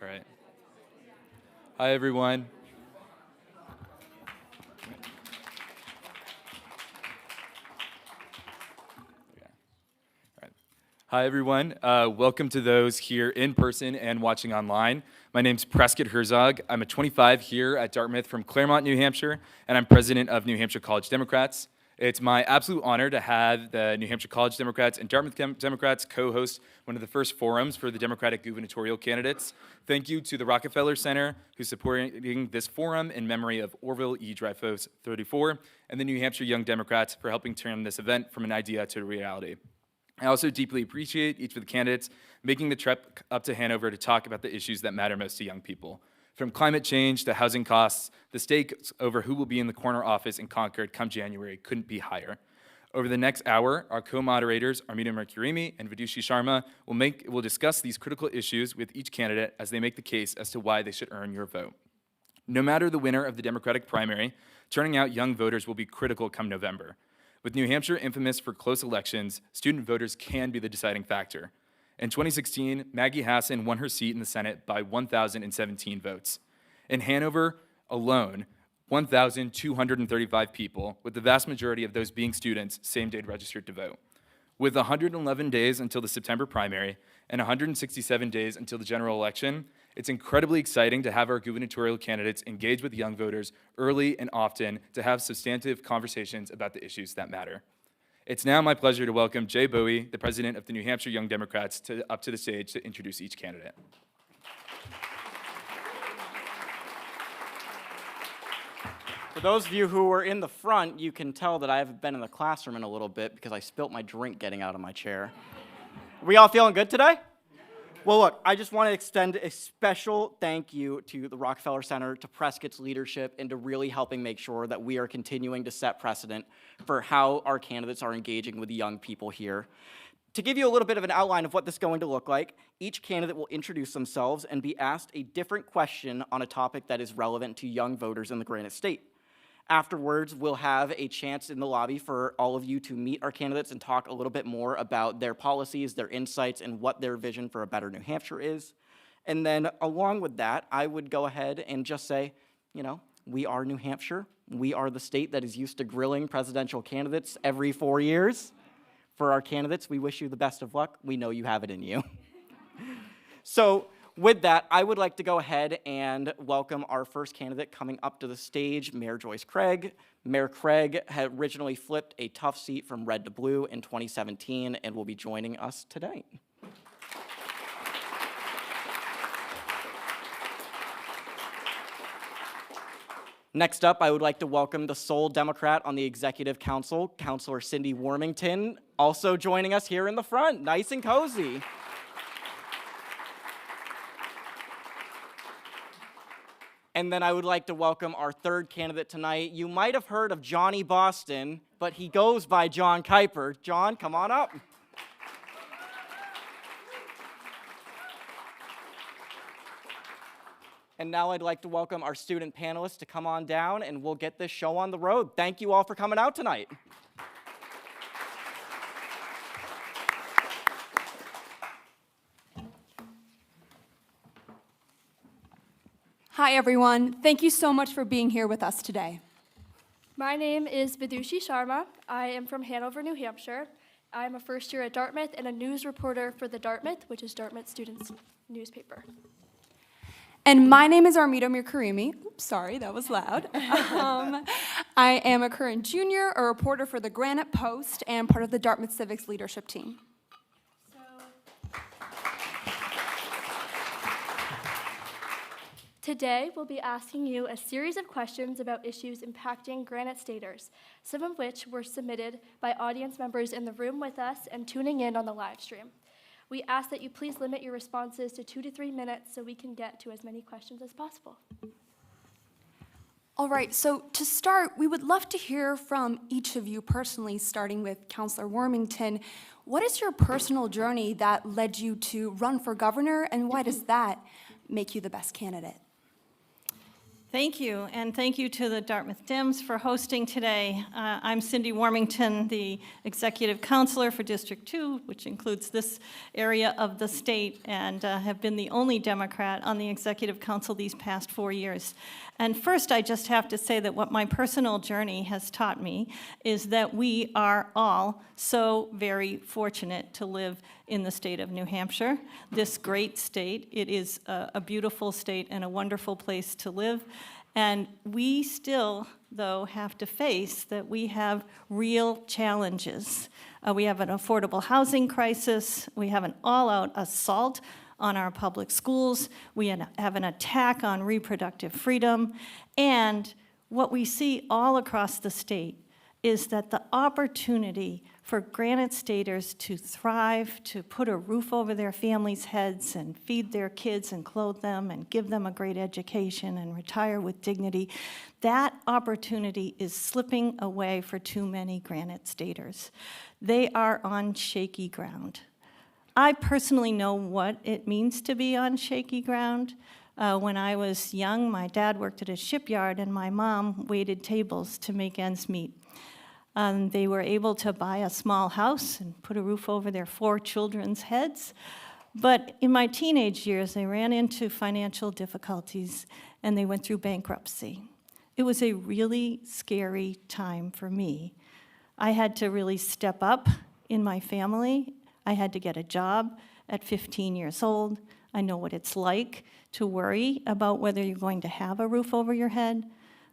All right. Hi, everyone. Hi, everyone. Welcome to those here in person and watching online. My name's Prescott Herzog. I'm a 25 here at Dartmouth from Claremont, New Hampshire, and I'm president of New Hampshire College Democrats. It's my absolute honor to have the New Hampshire College Democrats and Dartmouth Democrats co-host one of the first forums for the Democratic gubernatorial candidates. Thank you to the Rockefeller Center, who's supporting this forum in memory of Orville E. Dreyfus, 34, and the New Hampshire Young Democrats for helping turn this event from an idea to a reality. I also deeply appreciate each of the candidates making the trip up to Hanover to talk about the issues that matter most to young people. From climate change to housing costs, the stakes over who will be in the corner office in Concord come January couldn't be higher. Over the next hour, our co-moderators, Armita Merkurimi and Vidushi Sharma, will discuss these critical issues with each candidate as they make the case as to why they should earn your vote. No matter the winner of the Democratic primary, turning out young voters will be critical come November. With New Hampshire infamous for close elections, student voters can be the deciding factor. In 2016, Maggie Hassan won her seat in the Senate by 1,017 votes. In Hanover alone, 1,235 people, with the vast majority of those being students, same-day registered to vote. With 111 days until the September primary and 167 days until the general election, it's incredibly exciting to have our gubernatorial candidates engage with young voters early and often to have substantive conversations about the issues that matter. It's now my pleasure to welcome Jay Bowie, the president of the New Hampshire Young Democrats, up to the stage to introduce each candidate. For those of you who are in the front, you can tell that I haven't been in the classroom in a little bit because I spilt my drink getting out of my chair. Are we all feeling good today? Well, look, I just want to extend a special thank you to the Rockefeller Center, to Prescott's leadership, and to really helping make sure that we are continuing to set precedent for how our candidates are engaging with the young people here. To give you a little bit of an outline of what this is going to look like, each candidate will introduce themselves and be asked a different question on a topic that is relevant to young voters in the Granite State. Afterwards, we'll have a chance in the lobby for all of you to meet our candidates and talk a little bit more about their policies, their insights, and what their vision for a better New Hampshire is. And then along with that, I would go ahead and just say, you know, we are New Hampshire. We are the state that is used to grilling presidential candidates every 4 years. For our candidates, we wish you the best of luck. We know you have it in you. So, with that, I would like to go ahead and welcome our first candidate coming up to the stage, Mayor Joyce Craig. Mayor Craig had originally flipped a tough seat from red to blue in 2017 and will be joining us today. Next up, I would like to welcome the sole Democrat on the Executive Council, Councilor Cindy Wormington, also joining us here in the front, nice and cozy. And then I would like to welcome our third candidate tonight. You might have heard of Johnny Boston, but he goes by John Kuiper. John, come on up. And now I'd like to welcome our student panelists to come on down, and we'll get this show on the road. Thank you all for coming out tonight. Hi, everyone. Thank you so much for being here with us today. My name is Vidushi Sharma. I am from Hanover, New Hampshire. I'm a first year at Dartmouth and a news reporter for the Dartmouth, which is Dartmouth Students' newspaper. And my name is Armita Merkurimi. Oops, sorry, that was loud. I am a current junior, a reporter for the Granite Post, and part of the Dartmouth Civics leadership team. Today, we'll be asking you a series of questions about issues impacting Granite Staters, some of which were submitted by audience members in the room with us and tuning in on the live stream. We ask that you please limit your responses to 2 to 3 minutes so we can get to as many questions as possible. All right, so to start, we would love to hear from each of you personally, starting with Councilor Wormington. What is your personal journey that led you to run for governor, and why does that make you the best candidate? Thank you, and thank you to the Dartmouth Dems for hosting today. I'm Cindy Warmington, the Executive Counselor for District 2, which includes this area of the state, and have been the only Democrat on the Executive Council these past 4 years. And first, I just have to say that what my personal journey has taught me is that we are all so very fortunate to live in the state of New Hampshire, this great state. It is a beautiful state and a wonderful place to live. And we still, though, have to face that we have real challenges. We have an affordable housing crisis. We have an all-out assault on our public schools. We have an attack on reproductive freedom. And what we see all across the state is that the opportunity for Granite Staters to thrive, to put a roof over their families' heads and feed their kids and clothe them and give them a great education and retire with dignity, that opportunity is slipping away for too many Granite Staters. They are on shaky ground. I personally know what it means to be on shaky ground. When I was young, my dad worked at a shipyard and my mom waited tables to make ends meet. They were able to buy a small house and put a roof over their 4 children's heads. But in my teenage years, they ran into financial difficulties and they went through bankruptcy. It was a really scary time for me. I had to really step up in my family. I had to get a job at 15 years old. I know what it's like to worry about whether you're going to have a roof over your head.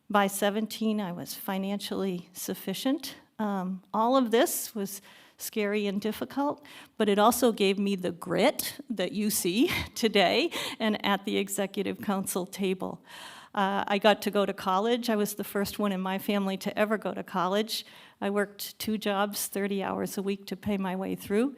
By 17, I was financially sufficient. All of this was scary and difficult, but it also gave me the grit that you see today and at the Executive Council table. I got to go to college. I was the first one in my family to ever go to college. I worked 2 jobs, 30 hours a week to pay my way through.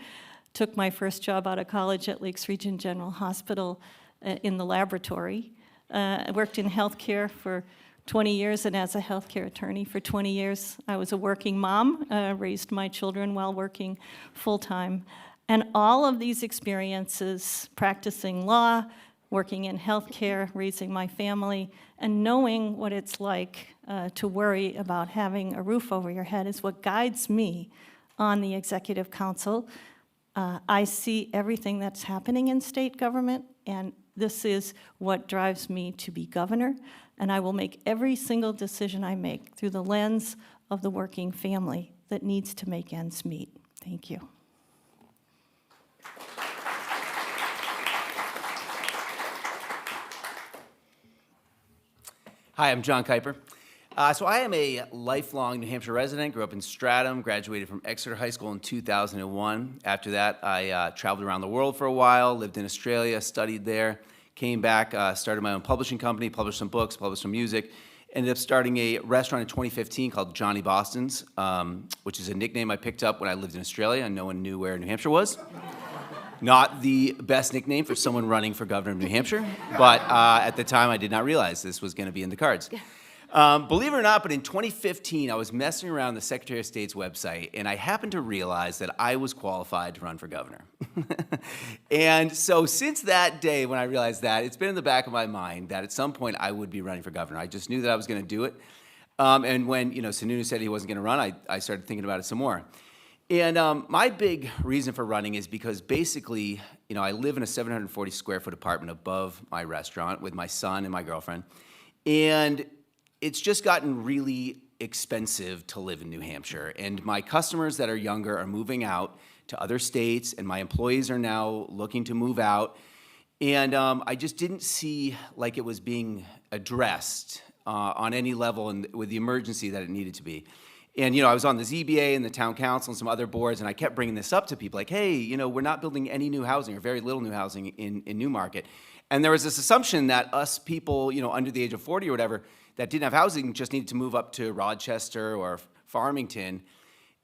Took my first job out of college at Lakes Region General Hospital in the laboratory. I worked in healthcare for 20 years, and as a healthcare attorney for 20 years. I was a working mom, raised my children while working full-time. And all of these experiences, practicing law, working in healthcare, raising my family, and knowing what it's like to worry about having a roof over your head is what guides me on the Executive Council. I see everything that's happening in state government, and this is what drives me to be governor, and I will make every single decision I make through the lens of the working family that needs to make ends meet. Thank you. Hi, I'm John Kuiper. So I am a lifelong New Hampshire resident, grew up in Stratham, graduated from Exeter High School in 2001. After that, I traveled around the world for a while, lived in Australia, studied there, came back, started my own publishing company, published some books, published some music, ended up starting a restaurant in 2015 called Johnny Boston's, which is a nickname I picked up when I lived in Australia and no one knew where New Hampshire was. Not the best nickname for someone running for governor of New Hampshire, but at the time I did not realize this was going to be in the cards. Believe it or not, but in 2015, I was messing around the Secretary of State's website, and I happened to realize that I was qualified to run for governor. And so since that day when I realized that, it's been in the back of my mind that at some point I would be running for governor. I just knew that I was going to do it. And when Sununu said he wasn't going to run, I started thinking about it some more. And my big reason for running is because basically, I live in a 740 square foot apartment above my restaurant with my son and my girlfriend. And it's just gotten really expensive to live in New Hampshire. And my customers that are younger are moving out to other states, and my employees are now looking to move out. And I just didn't see like it was being addressed on any level and with the emergency that it needed to be. And, I was on the ZBA and the town council and some other boards, and I kept bringing this up to people, like, hey, we're not building any new housing or very little new housing in Newmarket. And there was this assumption that us people, under the age of 40 or whatever, that didn't have housing just needed to move up to Rochester or Farmington.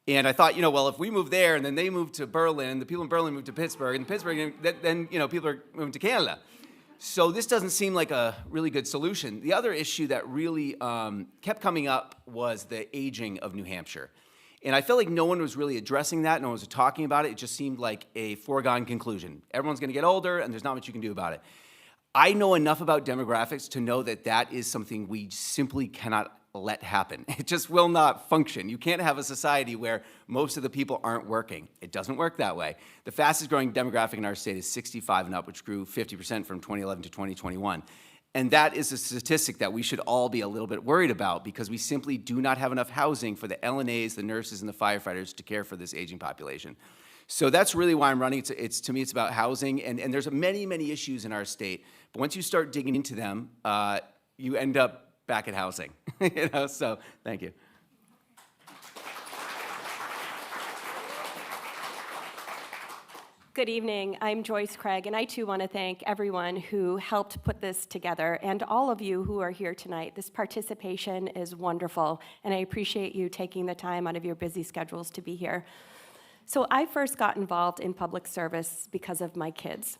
And I thought, well, if we move there and then they move to Berlin, the people in Berlin move to Pittsburgh, and Pittsburgh, then people are moving to Canada. So this doesn't seem like a really good solution. The other issue that really kept coming up was the aging of New Hampshire. And I felt like no one was really addressing that, no one was talking about it. It just seemed like a foregone conclusion. Everyone's going to get older, and there's not much you can do about it. I know enough about demographics to know that that is something we simply cannot let happen. It just will not function. You can't have a society where most of the people aren't working. It doesn't work that way. The fastest growing demographic in our state is 65 and up, which grew 50% from 2011 to 2021. And that is a statistic that we should all be a little bit worried about because we simply do not have enough housing for the LNAs, the nurses, and the firefighters to care for this aging population. So that's really why I'm running. To me, it's about housing, and there's many, many issues in our state. But once you start digging into them, you end up back at housing. So thank you. Good evening. I'm Joyce Craig, and I too want to thank everyone who helped put this together and all of you who are here tonight. This participation is wonderful, and I appreciate you taking the time out of your busy schedules to be here. So I first got involved in public service because of my kids.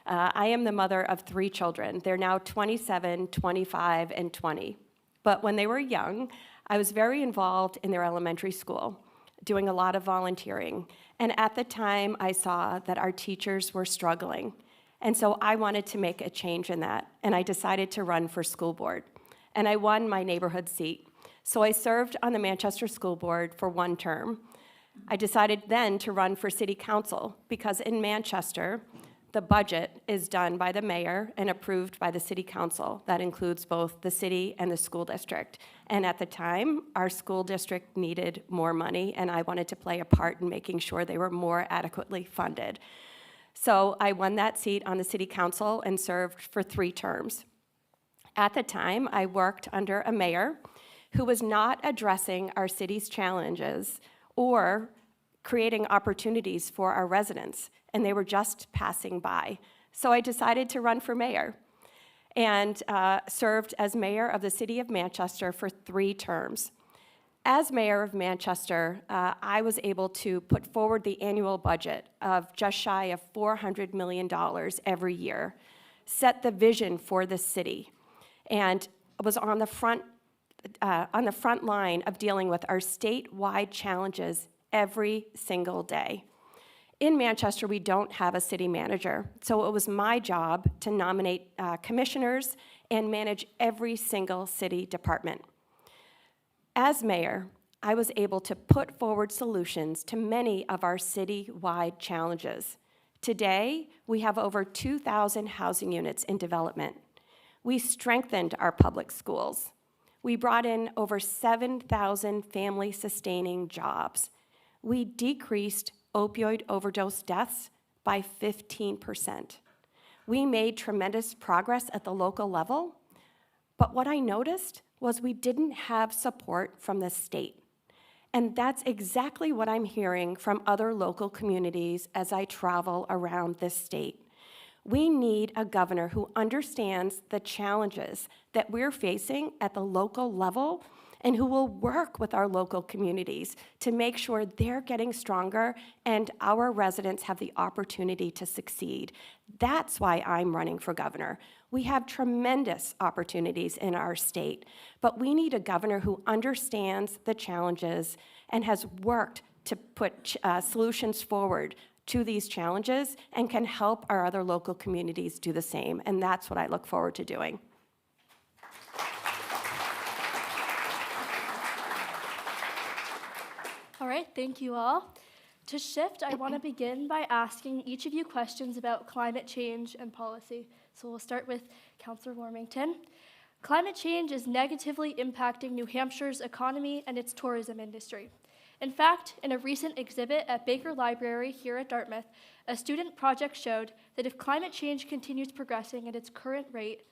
I am the mother of 3 children. They're now 27, 25, and 20. But when they were young, I was very involved in their elementary school, doing a lot of volunteering. And at the time, I saw that our teachers were struggling. And so I wanted to make a change in that, and I decided to run for school board. And I won my neighborhood seat. So I served on the Manchester School Board for 1 term. I decided then to run for city council because in Manchester, the budget is done by the mayor and approved by the city council. That includes both the city and the school district. And at the time, our school district needed more money, and I wanted to play a part in making sure they were more adequately funded. So I won that seat on the city council and served for 3 terms. At the time, I worked under a mayor who was not addressing our city's challenges or creating opportunities for our residents, and they were just passing by. So I decided to run for mayor and served as mayor of the city of Manchester for 3 terms. As mayor of Manchester, I was able to put forward the annual budget of just shy of $400 million every year, set the vision for the city, and was on the front line of dealing with our statewide challenges every single day. In Manchester, we don't have a city manager, so it was my job to nominate commissioners and manage every single city department. As mayor, I was able to put forward solutions to many of our city-wide challenges. Today, we have over 2,000 housing units in development. We strengthened our public schools. We brought in over 7,000 family-sustaining jobs. We decreased opioid overdose deaths by 15%. We made tremendous progress at the local level, but what I noticed was we didn't have support from the state. And that's exactly what I'm hearing from other local communities as I travel around this state. We need a governor who understands the challenges that we're facing at the local level and who will work with our local communities to make sure they're getting stronger and our residents have the opportunity to succeed. That's why I'm running for governor. We have tremendous opportunities in our state, but we need a governor who understands the challenges and has worked to put solutions forward to these challenges and can help our other local communities do the same. And that's what I look forward to doing. All right, thank you all. To shift, I want to begin by asking each of you questions about climate change and policy. So we'll start with Councillor Warmington. Climate change is negatively impacting New Hampshire's economy and its tourism industry. In fact, in a recent exhibit at Baker Library here at Dartmouth, a student project showed that if climate change continues progressing at its current rate,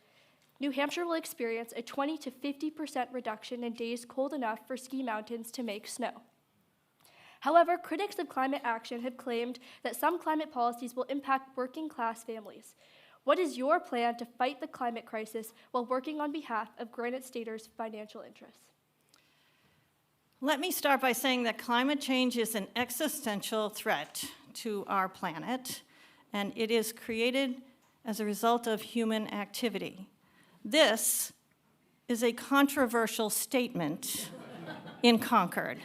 New Hampshire will experience a 20 to 50% reduction in days cold enough for ski mountains to make snow. However, critics of climate action have claimed that some climate policies will impact working-class families. What is your plan to fight the climate crisis while working on behalf of Granite Staters' financial interests? Let me start by saying that climate change is an existential threat to our planet, and it is created as a result of human activity. This is a controversial statement in Concord.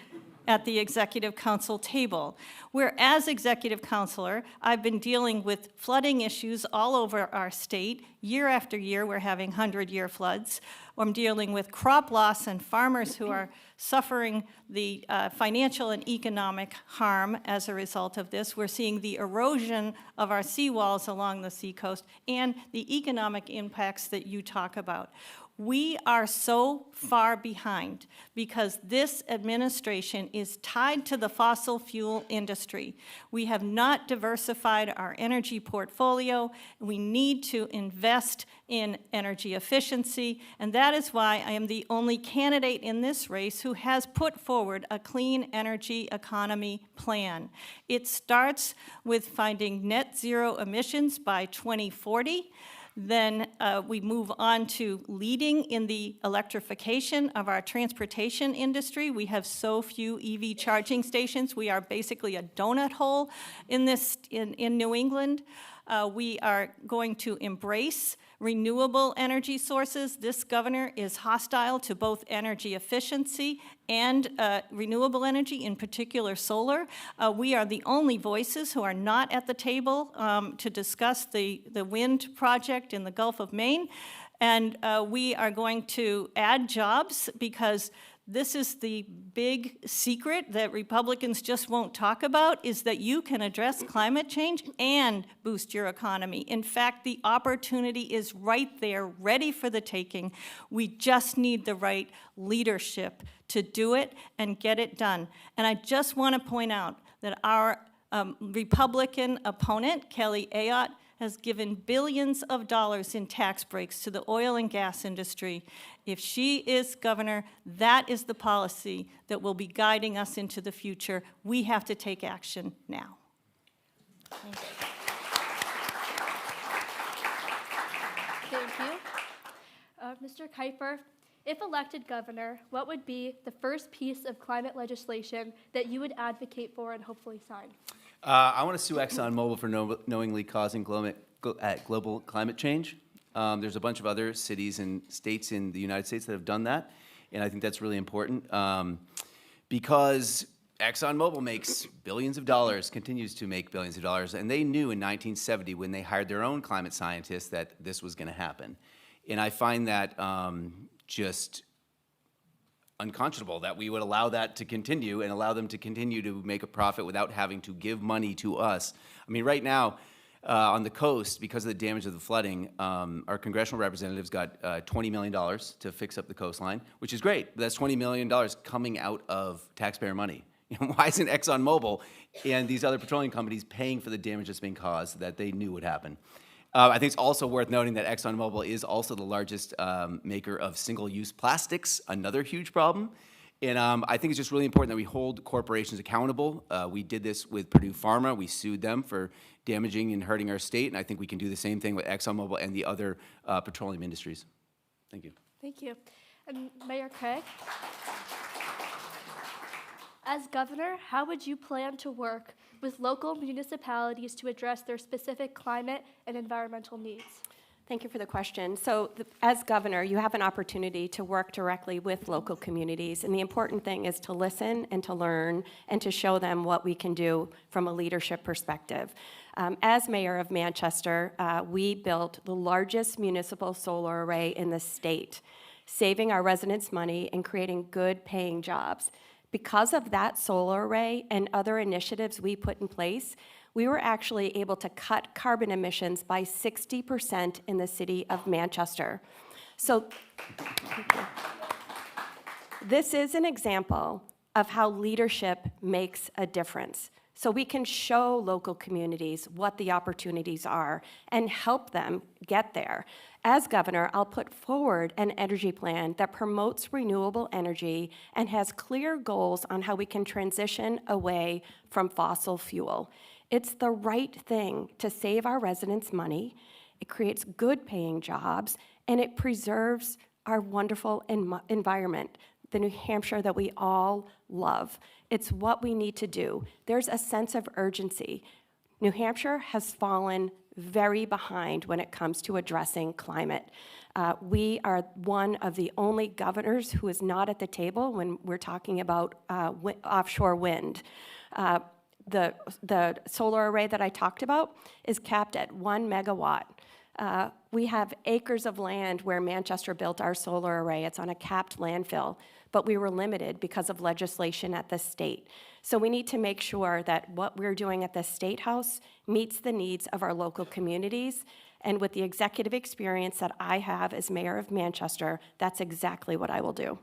at the Executive Council table, where as Executive Councilor, I've been dealing with flooding issues all over our state. Year after year, we're having 100-year floods. I'm dealing with crop loss and farmers who are suffering the financial and economic harm as a result of this. We're seeing the erosion of our seawalls along the seacoast and the economic impacts that you talk about. We are so far behind because this administration is tied to the fossil fuel industry. We have not diversified our energy portfolio. We need to invest in energy efficiency, and that is why I am the only candidate in this race who has put forward a clean energy economy plan. It starts with finding net zero emissions by 2040. Then we move on to leading in the electrification of our transportation industry. We have so few EV charging stations. We are basically a donut hole in New England. We are going to embrace renewable energy sources. This governor is hostile to both energy efficiency and renewable energy, in particular solar. We are the only voices who are not at the table to discuss the wind project in the Gulf of Maine. And we are going to add jobs because this is the big secret that Republicans just won't talk about, is that you can address climate change and boost your economy. In fact, the opportunity is right there, ready for the taking. We just need the right leadership to do it and get it done. And I just want to point out that our Republican opponent, Kelly Ayotte, has given billions of dollars in tax breaks to the oil and gas industry. If she is governor, that is the policy that will be guiding us into the future. We have to take action now. Thank you. Mr. Kuiper, if elected governor, what would be the first piece of climate legislation that you would advocate for and hopefully sign? I want to sue ExxonMobil for knowingly causing global climate change. There's a bunch of other cities and states in the United States that have done that, and I think that's really important because ExxonMobil makes billions of dollars, continues to make billions of dollars, and they knew in 1970 when they hired their own climate scientists that this was going to happen. And I find that just unconscionable that we would allow that to continue and allow them to continue to make a profit without having to give money to us. I mean, right now, on the coast, because of the damage of the flooding, our congressional representatives got $20 million to fix up the coastline, which is great. But that's $20 million coming out of taxpayer money. You know, why isn't ExxonMobil and these other petroleum companies paying for the damage that's been caused that they knew would happen? I think it's also worth noting that ExxonMobil is also the largest maker of single-use plastics, another huge problem. And I think it's just really important that we hold corporations accountable. We did this with Purdue Pharma. We sued them for damaging and hurting our state, and I think we can do the same thing with ExxonMobil and the other petroleum industries. Thank you. Thank you. And Mayor Craig, as governor, how would you plan to work with local municipalities to address their specific climate and environmental needs? Thank you for the question. So as governor, you have an opportunity to work directly with local communities, and the important thing is to listen and to learn and to show them what we can do from a leadership perspective. As mayor of Manchester, we built the largest municipal solar array in the state, saving our residents money and creating good paying jobs. Because of that solar array and other initiatives we put in place, we were actually able to cut carbon emissions by 60% in the city of Manchester. So this is an example of how leadership makes a difference. So we can show local communities what the opportunities are and help them get there. As governor, I'll put forward an energy plan that promotes renewable energy and has clear goals on how we can transition away from fossil fuel. It's the right thing to save our residents money, it creates good paying jobs, and it preserves our wonderful environment, the New Hampshire that we all love. It's what we need to do. There's a sense of urgency. New Hampshire has fallen very behind when it comes to addressing climate. We are one of the only governors who is not at the table when we're talking about offshore wind. The solar array that I talked about is capped at 1 megawatt. We have acres of land where Manchester built our solar array. It's on a capped landfill, but we were limited because of legislation at the state. So we need to make sure that what we're doing at the State House meets the needs of our local communities. And with the executive experience that I have as mayor of Manchester, that's exactly what I will do.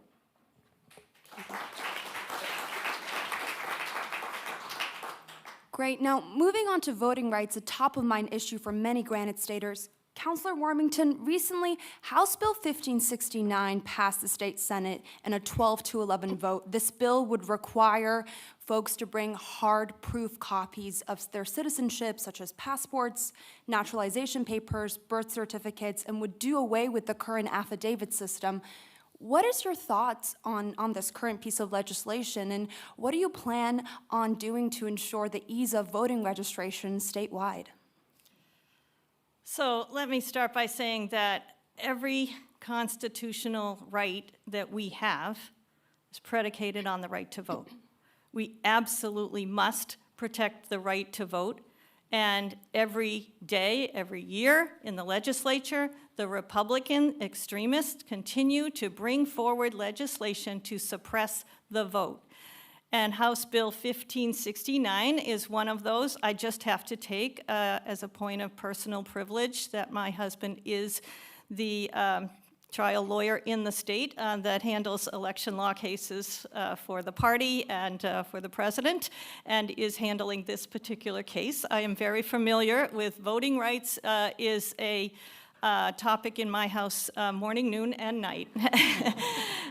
Great. Now, moving on to voting rights, a top-of-mind issue for many Granite Staters. Councilor Warmington, recently, House Bill 1569 passed the state Senate in a 12-11 vote. This bill would require folks to bring hard proof copies of their citizenship, such as passports, naturalization papers, birth certificates, and would do away with the current affidavit system. What is your thoughts on this current piece of legislation, and what do you plan on doing to ensure the ease of voting registration statewide? So let me start by saying that every constitutional right that we have is predicated on the right to vote. We absolutely must protect the right to vote. And every day, every year in the legislature, the Republican extremists continue to bring forward legislation to suppress the vote. And House Bill 1569 is one of those. I just have to take as a point of personal privilege that my husband is the trial lawyer in the state that handles election law cases for the party and for the president, and is handling this particular case. I am very familiar with voting rights. Is a topic in my house morning, noon, and night.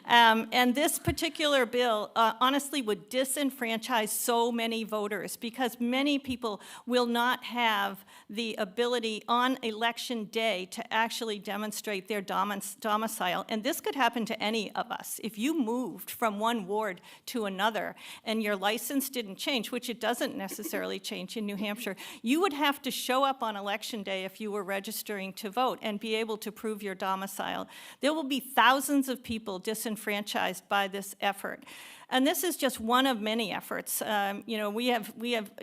And this particular bill honestly would disenfranchise so many voters because many people will not have the ability on election day to actually demonstrate their domicile. And this could happen to any of us. If you moved from one ward to another and your license didn't change, which it doesn't necessarily change in New Hampshire, you would have to show up on election day if you were registering to vote and be able to prove your domicile. There will be thousands of people disenfranchised by this effort. And this is just one of many efforts. You know, we have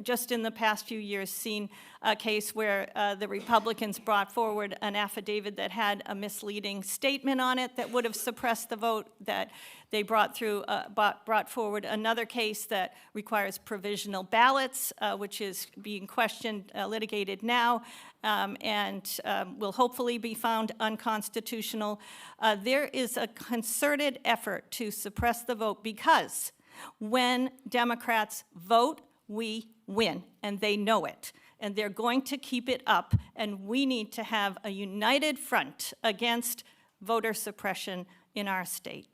just in the past few years seen a case where the Republicans brought forward an affidavit that had a misleading statement on it that would have suppressed the vote, that they brought forward another case that requires provisional ballots, which is being questioned, litigated now, and will hopefully be found unconstitutional. There is a concerted effort to suppress the vote because when Democrats vote, we win, and they know it. And they're going to keep it up, and we need to have a united front against voter suppression in our state.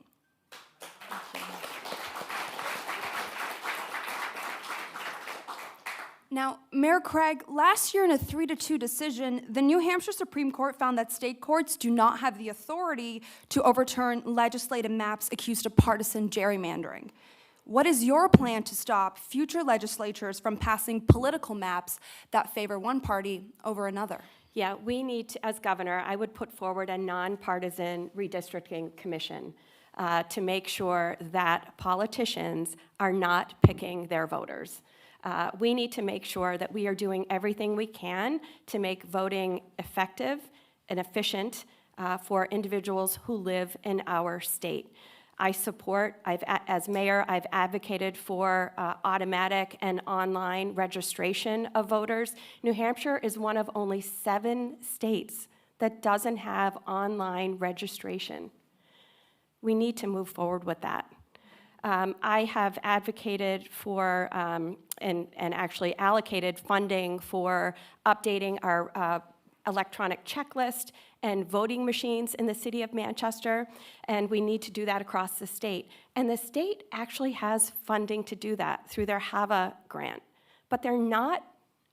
Now, Mayor Craig, last year in a 3-2 decision, the New Hampshire Supreme Court found that state courts do not have the authority to overturn legislative maps accused of partisan gerrymandering. What is your plan to stop future legislatures from passing political maps that favor one party over another? Yeah, we need to, as governor, I would put forward a nonpartisan redistricting commission to make sure that politicians are not picking their voters. We need to make sure that we are doing everything we can to make voting effective and efficient for individuals who live in our state. I support, as mayor, I've advocated for automatic and online registration of voters. New Hampshire is one of only 7 states that doesn't have online registration. We need to move forward with that. I have advocated for and actually allocated funding for updating our electronic checklist and voting machines in the city of Manchester, and we need to do that across the state. And the state actually has funding to do that through their HAVA grant, but they're not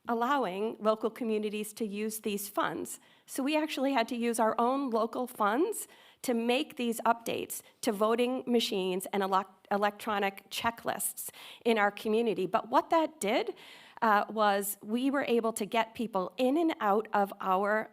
allowing local communities to use these funds. So we actually had to use our own local funds to make these updates to voting machines and electronic checklists in our community. But what that did, was we were able to get people in and out of our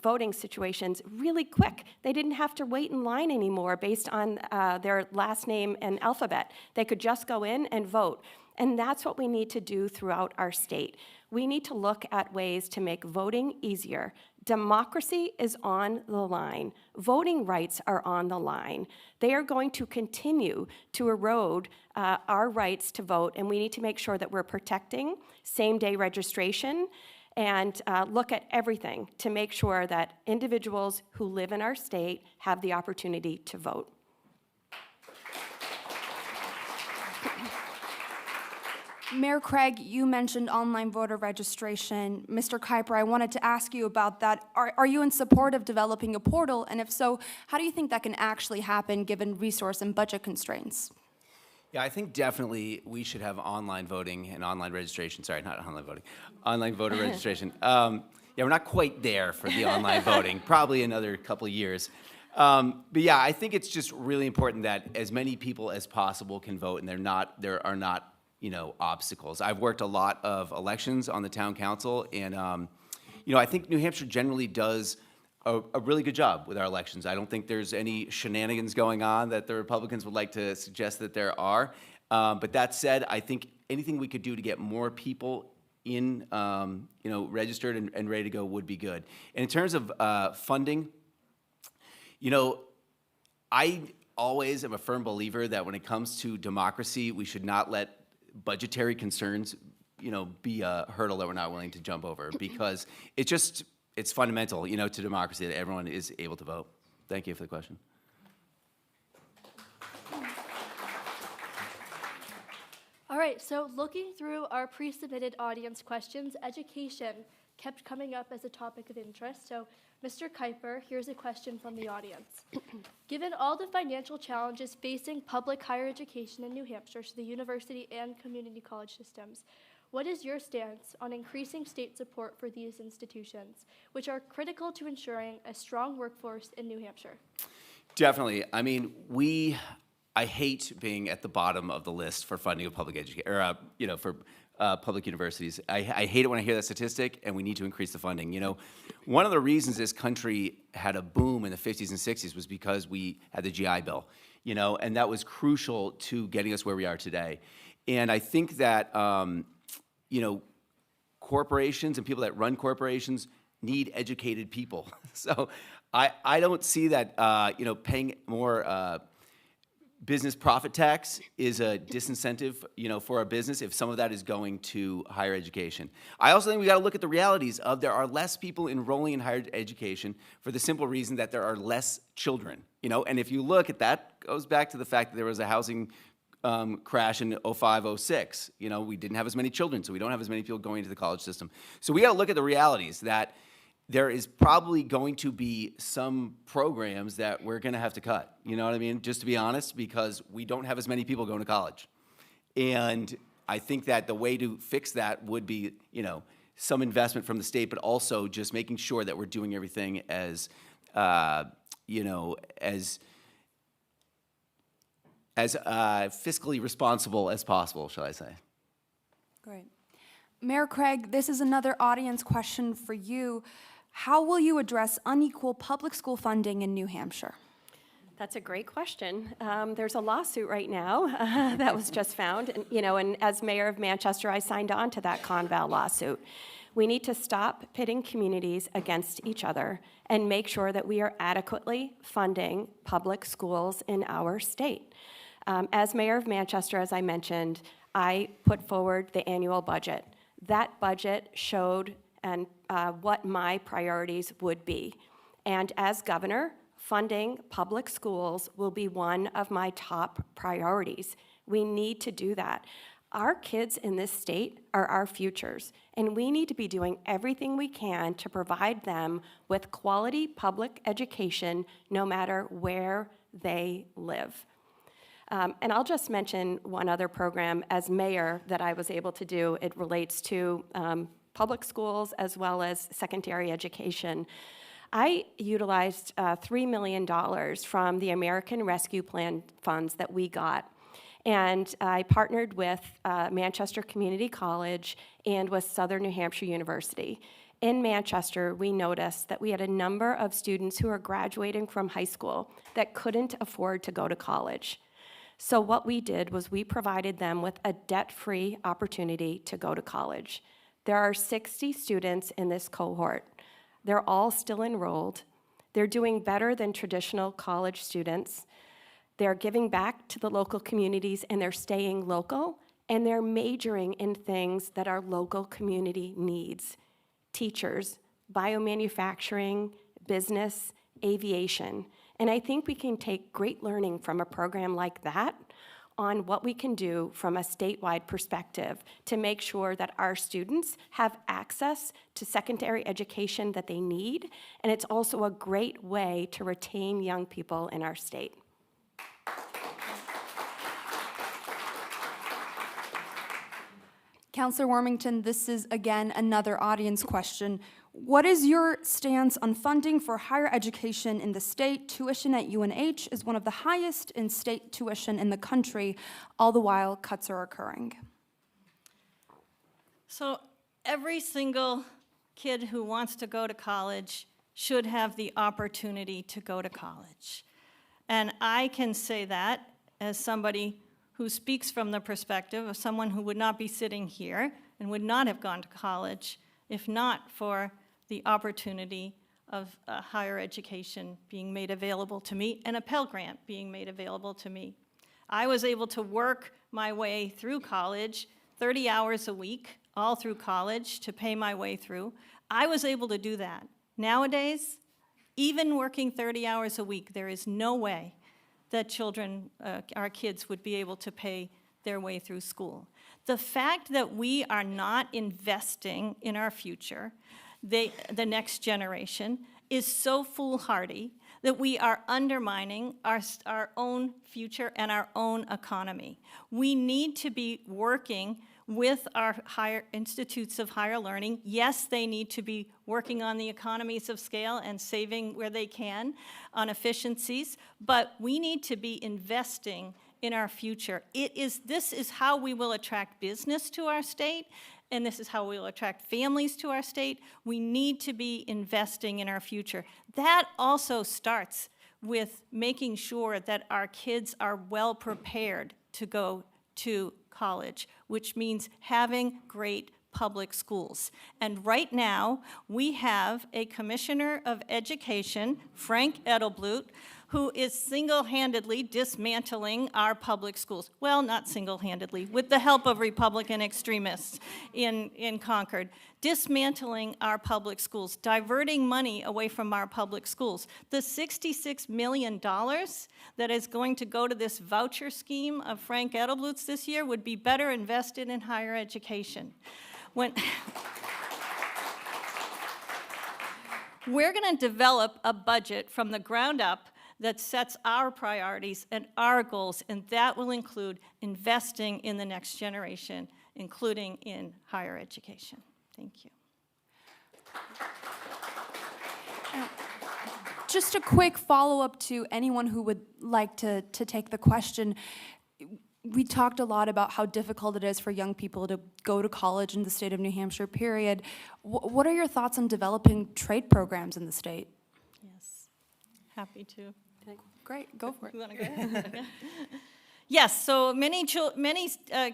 voting situations really quick. They didn't have to wait in line anymore based on their last name and alphabet. They could just go in and vote. And that's what we need to do throughout our state. We need to look at ways to make voting easier. Democracy is on the line. Voting rights are on the line. They are going to continue to erode our rights to vote, and we need to make sure that we're protecting same-day registration and look at everything to make sure that individuals who live in our state have the opportunity to vote. Mayor Craig, you mentioned online voter registration. Mr. Kuiper, I wanted to ask you about that. Are you in support of developing a portal? And if so, how do you think that can actually happen given resource and budget constraints? Yeah, I think definitely we should have online voting and online registration. Sorry, not online voting, online voter registration. Yeah, we're not quite there for the online voting, probably another couple of years. But yeah, I think it's just really important that as many people as possible can vote, and there are not obstacles. I've worked a lot of elections on the town council, and I think New Hampshire generally does a really good job with our elections. I don't think there's any shenanigans going on that the Republicans would like to suggest that there are. But that said, I think anything we could do to get more people in, registered and ready to go would be good. And in terms of funding, I always am a firm believer that when it comes to democracy, we should not let budgetary concerns, be a hurdle that we're not willing to jump over, because it's fundamental, to democracy that everyone is able to vote. Thank you for the question. All right, so looking through our pre-submitted audience questions, education kept coming up as a topic of interest. So, Mr. Kuiper, here's a question from the audience. Given all the financial challenges facing public higher education in New Hampshire, so the university and community college systems, what is your stance on increasing state support for these institutions, which are critical to ensuring a strong workforce in New Hampshire? Definitely. I mean, I hate being at the bottom of the list for funding of public education, or for public universities. I hate it when I hear that statistic, and we need to increase the funding. One of the reasons this country had a boom in the 50s and 60s was because we had the GI Bill, and that was crucial to getting us where we are today. And I think that, corporations and people that run corporations need educated people. So I don't see that, paying more business profit tax is a disincentive, for a business if some of that is going to higher education. I also think we got to look at the realities of there are less people enrolling in higher education for the simple reason that there are less children, and if you look at that, goes back to the fact that there was a housing crash in 05, 06. We didn't have as many children, so we don't have as many people going into the college system. So we got to look at the realities that there is probably going to be some programs that we're going to have to cut, you know what I mean? Just to be honest, because we don't have as many people going to college. And I think that the way to fix that would be, some investment from the state, but also just making sure that we're doing everything as, as fiscally responsible as possible, shall I say. Great. Mayor Craig, this is another audience question for you. How will you address unequal public school funding in New Hampshire? That's a great question. There's a lawsuit right now that was just found, and as mayor of Manchester, I signed on to that Conval lawsuit. We need to stop pitting communities against each other and make sure that we are adequately funding public schools in our state. As mayor of Manchester, as I mentioned, I put forward the annual budget. That budget showed what my priorities would be. And as governor, funding public schools will be one of my top priorities. We need to do that. Our kids in this state are our futures, and we need to be doing everything we can to provide them with quality public education no matter where they live. And I'll just mention one other program as mayor that I was able to do. It relates to public schools as well as secondary education. I utilized $3 million from the American Rescue Plan funds that we got. And I partnered with Manchester Community College and with Southern New Hampshire University. In Manchester, we noticed that we had a number of students who are graduating from high school that couldn't afford to go to college. So what we did was we provided them with a debt-free opportunity to go to college. There are 60 students in this cohort. They're all still enrolled. They're doing better than traditional college students. They're giving back to the local communities, and they're staying local, and they're majoring in things that our local community needs: teachers, biomanufacturing, business, aviation. And I think we can take great learning from a program like that on what we can do from a statewide perspective to make sure that our students have access to secondary education that they need, and it's also a great way to retain young people in our state. Councillor Warmington, this is again another audience question. What is your stance on funding for higher education in the state? Tuition at UNH is one of the highest in state tuition in the country, all the while cuts are occurring. So every single kid who wants to go to college should have the opportunity to go to college. And I can say that as somebody who speaks from the perspective of someone who would not be sitting here and would not have gone to college if not for the opportunity of higher education being made available to me and a Pell Grant being made available to me. I was able to work my way through college, 30 hours a week, all through college, to pay my way through. I was able to do that. Nowadays, even working 30 hours a week, there is no way that children, our kids, would be able to pay their way through school. The fact that we are not investing in our future, the next generation, is so foolhardy that we are undermining our own future and our own economy. We need to be working with our higher institutes of higher learning. Yes, they need to be working on the economies of scale and saving where they can on efficiencies, but we need to be investing in our future. This is how we will attract business to our state, and this is how we will attract families to our state. We need to be investing in our future. That also starts with making sure that our kids are well prepared to go to college, which means having great public schools. And right now, we have a Commissioner of Education, Frank Edelblut, who is single-handedly dismantling our public schools. Well, not single-handedly, with the help of Republican extremists in Concord, dismantling our public schools, diverting money away from our public schools. The $66 million that is going to go to this voucher scheme of Frank Edelblut's this year would be better invested in higher education. We're going to develop a budget from the ground up that sets our priorities and our goals, and that will include investing in the next generation, including in higher education. Thank you. Just a quick follow-up to anyone who would like to take the question. We talked a lot about how difficult it is for young people to go to college in the state of New Hampshire, period. What are your thoughts on developing trade programs in the state? Yes, happy to. Great, go for it. You want to go ahead? Yes, so many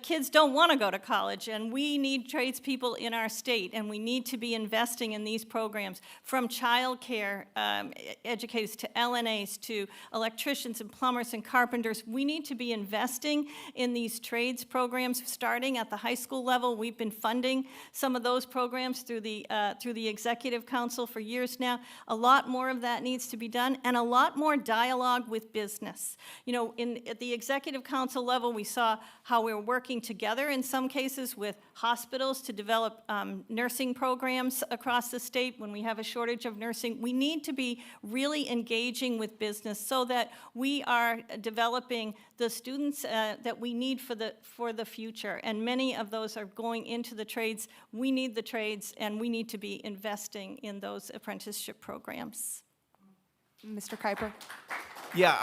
kids don't want to go to college, and we need tradespeople in our state, and we need to be investing in these programs, from childcare educators to LNAs to electricians and plumbers and carpenters. We need to be investing in these trades programs starting at the high school level. We've been funding some of those programs through the Executive Council for years now. A lot more of that needs to be done, and a lot more dialogue with business. You know, at the Executive Council level, we saw how we're working together in some cases with hospitals to develop nursing programs across the state when we have a shortage of nursing. We need to be really engaging with business so that we are developing the students that we need for the future. And many of those are going into the trades. We need the trades, and we need to be investing in those apprenticeship programs. Mr. Kuiper. Yeah,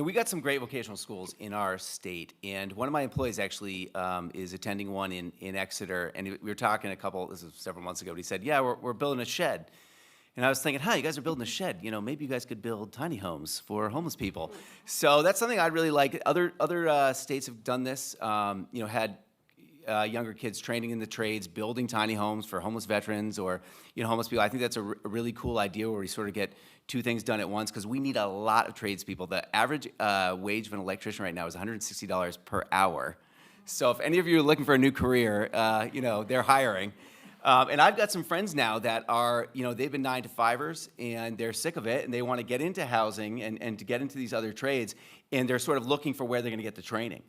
we got some great vocational schools in our state, and one of my employees actually is attending one in Exeter, and we were talking this was several months ago, but he said, yeah, we're building a shed. And I was thinking, you guys are building a shed, maybe you guys could build tiny homes for homeless people. So that's something I'd really like. Other states have done this, had younger kids training in the trades, building tiny homes for homeless veterans or homeless people. I think that's a really cool idea where we sort of get two things done at once, because we need a lot of tradespeople. The average wage of an electrician right now is $160 per hour. So if any of you are looking for a new career, they're hiring. And I've got some friends now that are, they've been 9-to-5ers and they're sick of it and they want to get into housing and to get into these other trades, and they're sort of looking for where they're going to get the training.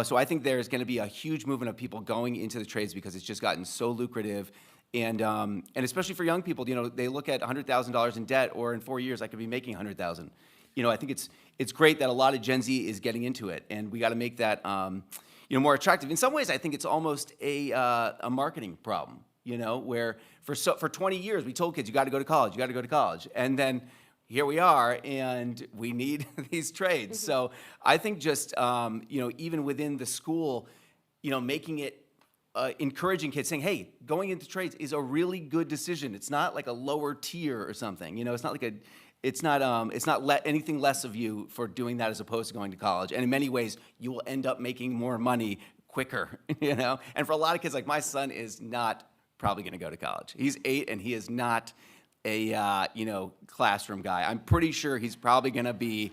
So I think there's going to be a huge movement of people going into the trades because it's just gotten so lucrative. And especially for young people, they look at $100,000 in debt, or in 4 years I could be making $100,000. I think it's great that a lot of Gen Z is getting into it, and we got to make that more attractive. In some ways, I think it's almost a marketing problem. Where for 20 years we told kids, you got to go to college, and then here we are, and we need these trades. Mm-hmm. So I think just even within the school, making it encouraging kids, saying, hey, going into trades is a really good decision. It's not like a lower tier or something. It's not like it's not anything less of you for doing that as opposed to going to college. And in many ways, you will end up making more money quicker. And for a lot of kids, like my son is not probably going to go to college. He's 8 and he is not a classroom guy. I'm pretty sure he's probably going to be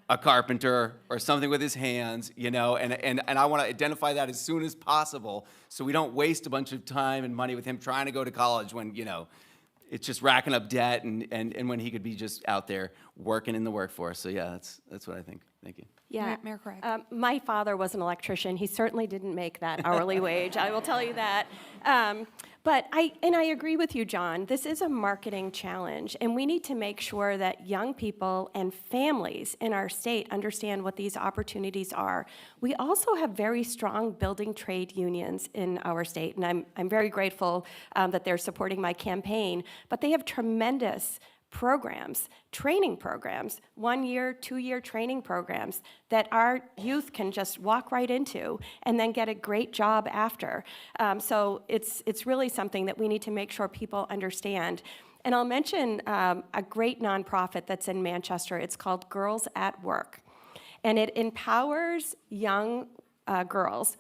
a carpenter or something with his hands, and I want to identify that as soon as possible so we don't waste a bunch of time and money with him trying to go to college when, it's just racking up debt and when he could be just out there working in the workforce. So yeah, that's what I think. Thank you. Yeah, Mayor Craig. My father was an electrician. He certainly didn't make that hourly wage, I will tell you that. But I agree with you, John. This is a marketing challenge, and we need to make sure that young people and families in our state understand what these opportunities are. We also have very strong building trade unions in our state, and I'm very grateful that they're supporting my campaign, but they have tremendous programs, training programs, 1-year, 2-year training programs that our youth can just walk right into and then get a great job after. So it's really something that we need to make sure people understand. And I'll mention a great nonprofit that's in Manchester. It's called Girls at Work. And it empowers young girls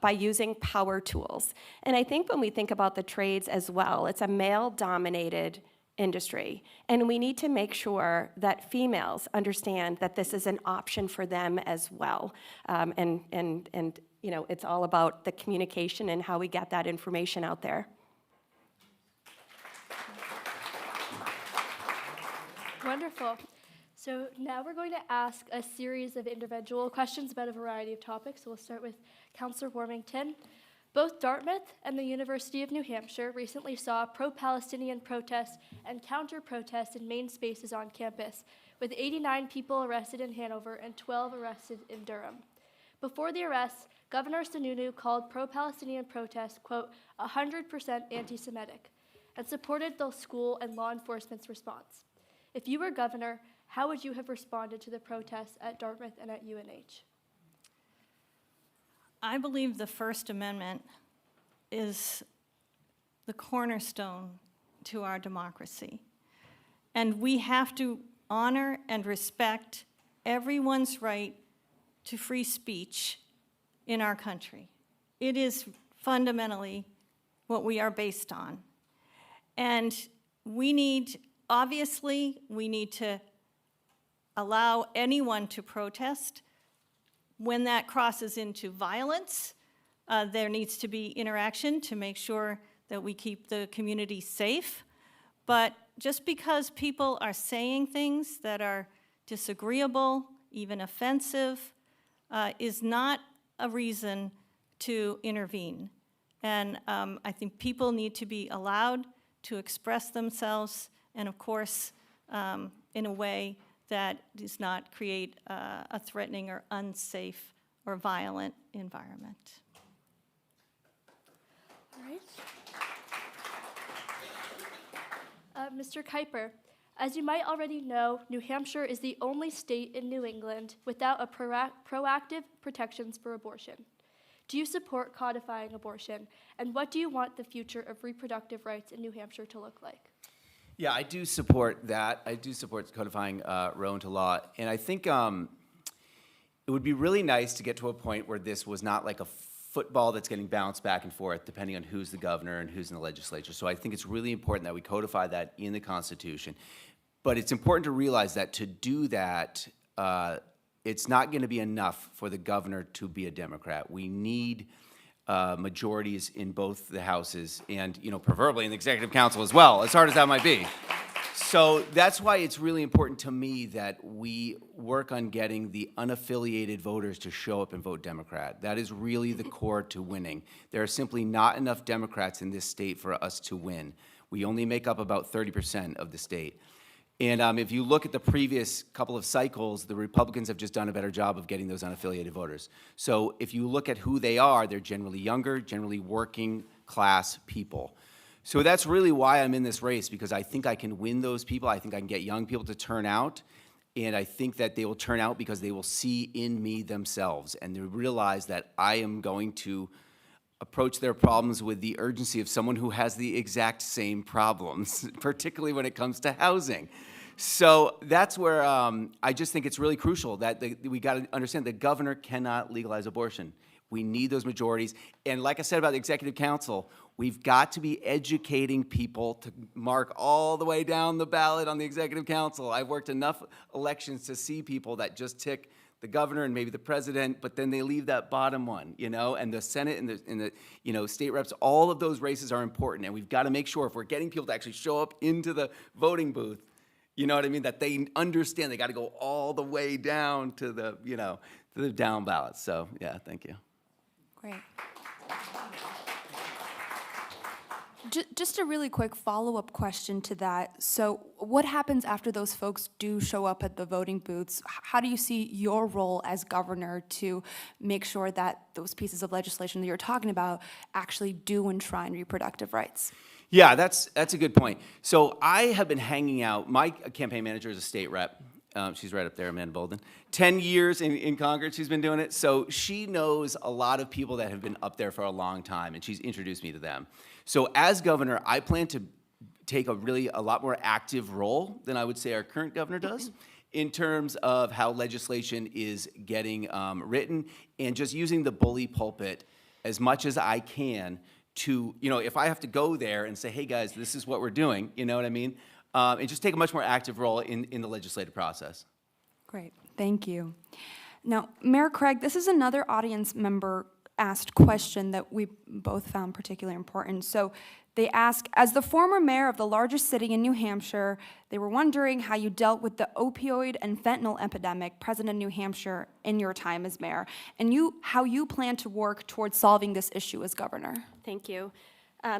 by using power tools. And I think when we think about the trades as well, it's a male-dominated industry, and we need to make sure that females understand that this is an option for them as well. And it's all about the communication and how we get that information out there. Wonderful. So now we're going to ask a series of individual questions about a variety of topics. So we'll start with Councillor Warmington. Both Dartmouth and the University of New Hampshire recently saw pro-Palestinian protests and counter-protests in main spaces on campus, with 89 people arrested in Hanover and 12 arrested in Durham. Before the arrests, Governor Sununu called pro-Palestinian protests, quote, 100% anti-Semitic, and supported the school and law enforcement's response. If you were governor, how would you have responded to the protests at Dartmouth and at UNH? I believe the First Amendment is the cornerstone to our democracy. And we have to honor and respect everyone's right to free speech in our country. It is fundamentally what we are based on. And obviously, we need to allow anyone to protest. When that crosses into violence, there needs to be interaction to make sure that we keep the community safe. But just because people are saying things that are disagreeable, even offensive, is not a reason to intervene. And I think people need to be allowed to express themselves, and of course, in a way that does not create a threatening or unsafe or violent environment. All right. Mr. Kuiper, As you might already know, New Hampshire is the only state in New England without a proactive protections for abortion. Do you support codifying abortion? And what do you want the future of reproductive rights in New Hampshire to look like? Yeah, I do support that. I do support codifying Roe into law. And I think it would be really nice to get to a point where this was not like a football that's getting bounced back and forth depending on who's the governor and who's in the legislature. So I think it's really important that we codify that in the Constitution. But it's important to realize that to do that, it's not going to be enough for the governor to be a Democrat. We need majorities in both the houses and, preferably in the executive council as well, as hard as that might be. So that's why it's really important to me that we work on getting the unaffiliated voters to show up and vote Democrat. That is really the core to winning. There are simply not enough Democrats in this state for us to win. We only make up about 30% of the state. And if you look at the previous couple of cycles, the Republicans have just done a better job of getting those unaffiliated voters. So if you look at who they are, they're generally younger, generally working class people. So that's really why I'm in this race, because I think I can win those people. I think I can get young people to turn out. And I think that they will turn out because they will see in me themselves. And they realize that I am going to approach their problems with the urgency of someone who has the exact same problems, particularly when it comes to housing. So that's where I just think it's really crucial that we got to understand the governor cannot legalize abortion. We need those majorities. And like I said about the executive council, we've got to be educating people to mark all the way down the ballot on the executive council. I've worked enough elections to see people that just tick the governor and maybe the president, but then they leave that bottom one, and the Senate and the state reps. All of those races are important, and we've got to make sure if we're getting people to actually show up into the voting booth, you know what I mean, that they understand they got to go all the way down to the, to the down ballot. So yeah, thank you. Great. Just a really quick follow-up question to that. So what happens after those folks do show up at the voting booths? How do you see your role as governor to make sure that those pieces of legislation that you're talking about actually do enshrine reproductive rights? Yeah, that's a good point. So I have been hanging out. My campaign manager is a state rep. She's right up there, Amanda Bolden. 10 years in Congress she's been doing it. So she knows a lot of people that have been up there for a long time, and she's introduced me to them. So as governor, I plan to take a lot more active role than I would say our current governor does in terms of how legislation is getting written and just using the bully pulpit as much as I can to, if I have to go there and say, hey guys, this is what we're doing, you know what I mean? And just take a much more active role in the legislative process. Great, thank you. Now, Mayor Craig, this is another audience member asked question that we both found particularly important. So they ask, as the former mayor of the largest city in New Hampshire, they were wondering how you dealt with the opioid and fentanyl epidemic present in New Hampshire in your time as mayor, and how you plan to work towards solving this issue as governor. Thank you.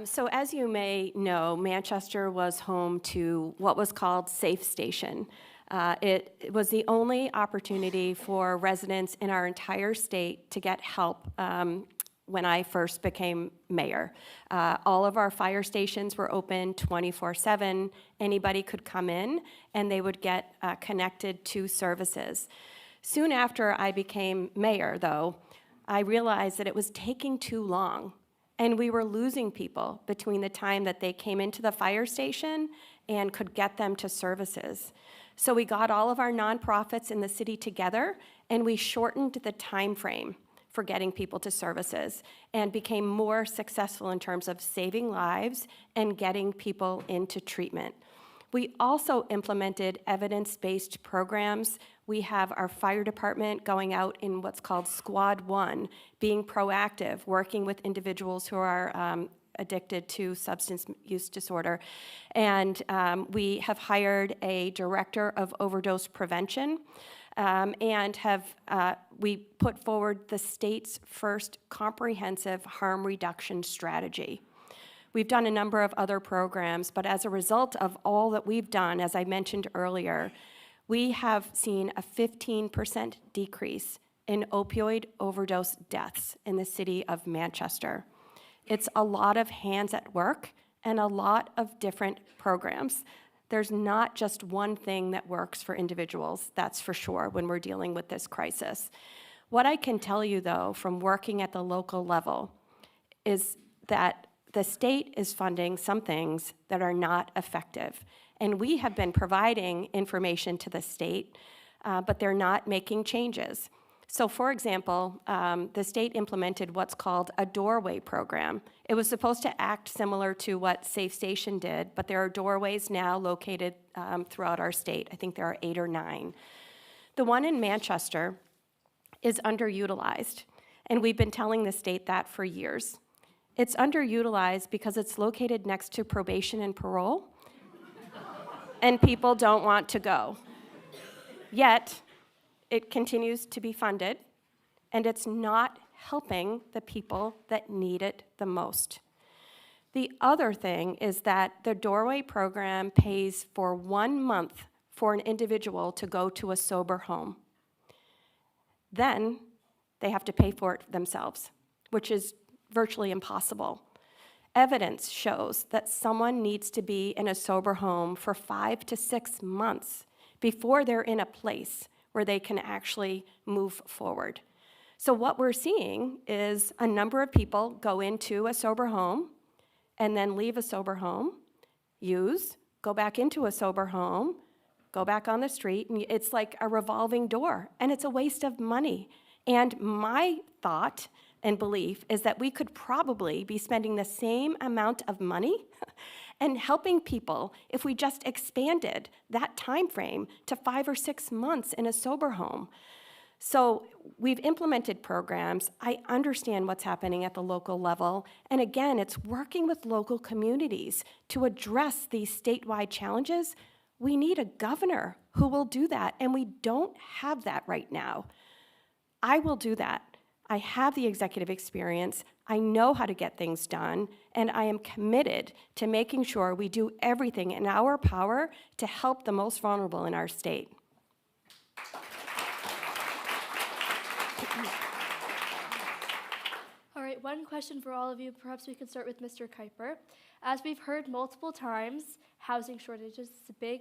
So as you may know, Manchester was home to what was called Safe Station. It was the only opportunity for residents in our entire state to get help when I first became mayor. All of our fire stations were open 24/7. Anybody could come in and they would get connected to services. Soon after I became mayor, though, I realized that it was taking too long. And we were losing people between the time that they came into the fire station and could get them to services. So we got all of our nonprofits in the city together, and we shortened the time frame for getting people to services and became more successful in terms of saving lives and getting people into treatment. We also implemented evidence-based programs. We have our fire department going out in what's called Squad 1, being proactive, working with individuals who are addicted to substance use disorder. And we have hired a director of overdose prevention and we put forward the state's first comprehensive harm reduction strategy. We've done a number of other programs, but as a result of all that we've done, as I mentioned earlier, we have seen a 15% decrease in opioid overdose deaths in the city of Manchester. It's a lot of hands at work and a lot of different programs. there's not just one thing that works for individuals, that's for sure, when we're dealing with this crisis. What I can tell you, though, from working at the local level, is that the state is funding some things that are not effective. And we have been providing information to the state, but they're not making changes. So for example, the state implemented what's called a doorway program. It was supposed to act similar to what Safe Station did, but there are doorways now located throughout our state. I think there are 8 or 9. The one in Manchester is underutilized, and we've been telling the state that for years. It's underutilized because it's located next to probation and parole, and people don't want to go. Yet, it continues to be funded, and it's not helping the people that need it the most. The other thing is that the doorway program pays for 1 month for an individual to go to a sober home. Then they have to pay for it themselves, which is virtually impossible. Evidence shows that someone needs to be in a sober home for 5 to 6 months before they're in a place where they can actually move forward. So what we're seeing is a number of people go into a sober home and then leave a sober home, use, go back into a sober home, go back on the street, and it's like a revolving door, and it's a waste of money. And my thought and belief is that we could probably be spending the same amount of money and helping people if we just expanded that time frame to 5 or 6 months in a sober home. So we've implemented programs. I understand what's happening at the local level. And again, it's working with local communities to address these statewide challenges. We need a governor who will do that, and we don't have that right now. I will do that. I have the executive experience, I know how to get things done, and I am committed to making sure we do everything in our power to help the most vulnerable in our state. All right, one question for all of you. Perhaps we could start with Mr. Kuiper. As we've heard multiple times, housing shortages is a big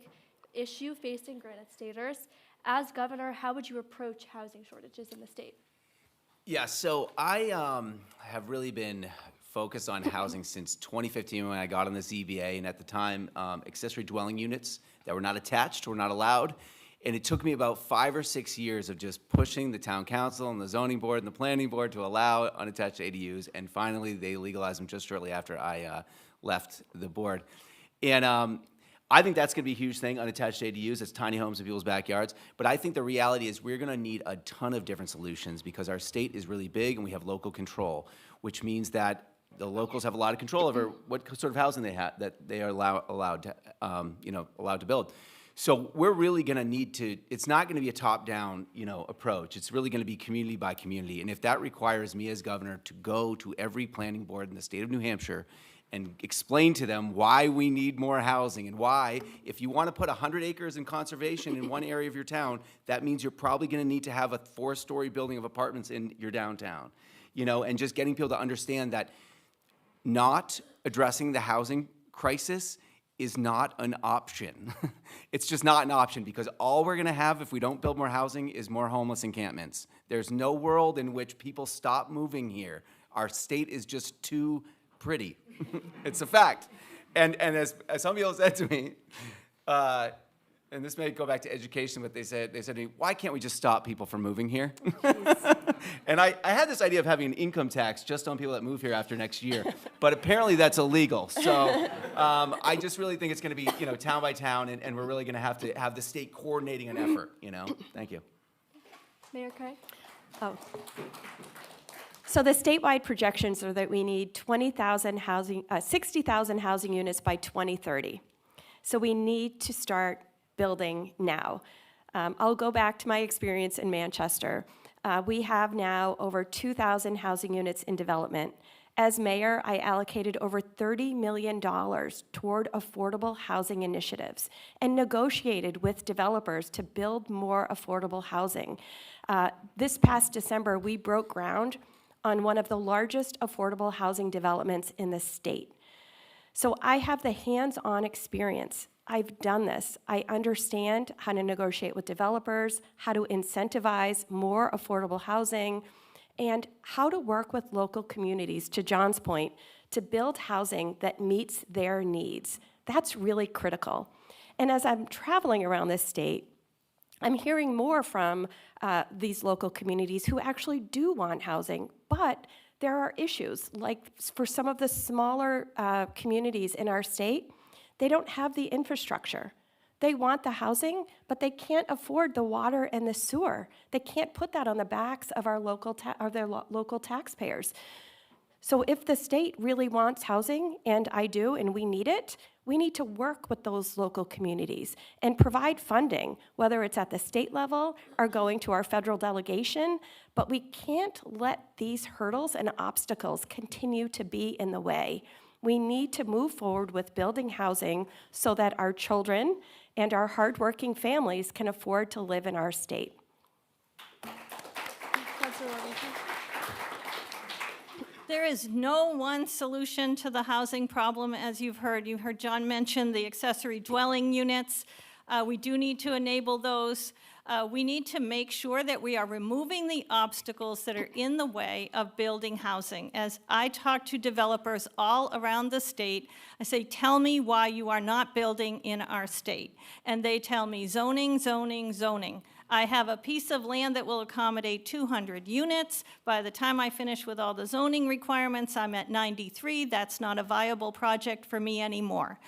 issue facing Granite Staters. As governor, how would you approach housing shortages in the state? Yeah, so I have really been focused on housing since 2015 when I got on the ZBA, and at the time, accessory dwelling units that were not attached were not allowed. And it took me about 5 or 6 years of just pushing the town council and the zoning board and the planning board to allow unattached ADUs, and finally they legalized them just shortly after I left the board. And I think that's going to be a huge thing, unattached ADUs. It's tiny homes in people's backyards. But I think the reality is we're going to need a ton of different solutions because our state is really big and we have local control, which means that the locals have a lot of control over what sort of housing they have, that they are allowed to build. So we're really going to need to. It's not going to be a top-down, approach. It's really going to be community by community. And if that requires me as governor to go to every planning board in the state of New Hampshire and explain to them why we need more housing and why, if you want to put 100 acres in conservation in one area of your town, that means you're probably going to need to have a 4-story building of apartments in your downtown, and just getting people to understand that not addressing the housing crisis is not an option. It's just not an option because all we're going to have if we don't build more housing is more homeless encampments. There's no world in which people stop moving here. Our state is just too pretty. It's a fact. And as some people said to me, and this may go back to education, but they said to me, why can't we just stop people from moving here? And I had this idea of having an income tax just on people that move here after next year, but apparently that's illegal. So I just really think it's going to be town by town, and we're really going to have the state coordinating an effort. Thank you. Mayor Craig? Oh. So the statewide projections are that we need 60,000 housing units by 2030. So we need to start building now. I'll go back to my experience in Manchester. We have now over 2,000 housing units in development. As mayor, I allocated over $30 million toward affordable housing initiatives and negotiated with developers to build more affordable housing. This past December, we broke ground on one of the largest affordable housing developments in the state. So I have the hands-on experience I've done this. I understand how to negotiate with developers, how to incentivize more affordable housing, and how to work with local communities, to John's point, to build housing that meets their needs. That's really critical. And as I'm traveling around this state, I'm hearing more from these local communities who actually do want housing, but there are issues. Like for some of the smaller communities in our state, they don't have the infrastructure. They want the housing, but they can't afford the water and the sewer. They can't put that on the backs of our local local taxpayers. So if the state really wants housing, and I do, and we need it, we need to work with those local communities and provide funding, whether it's at the state level or going to our federal delegation, but we can't let these hurdles and obstacles continue to be in the way. We need to move forward with building housing so that our children and our hardworking families can afford to live in our state. There is no one solution to the housing problem, as you've heard. You heard John mention the accessory dwelling units. We do need to enable those. We need to make sure that we are removing the obstacles that are in the way of building housing. As I talk to developers all around the state, I say, tell me why you are not building in our state. And they tell me zoning, zoning, zoning. I have a piece of land that will accommodate 200 units. By the time I finish with all the zoning requirements, I'm at 93. That's not a viable project for me anymore.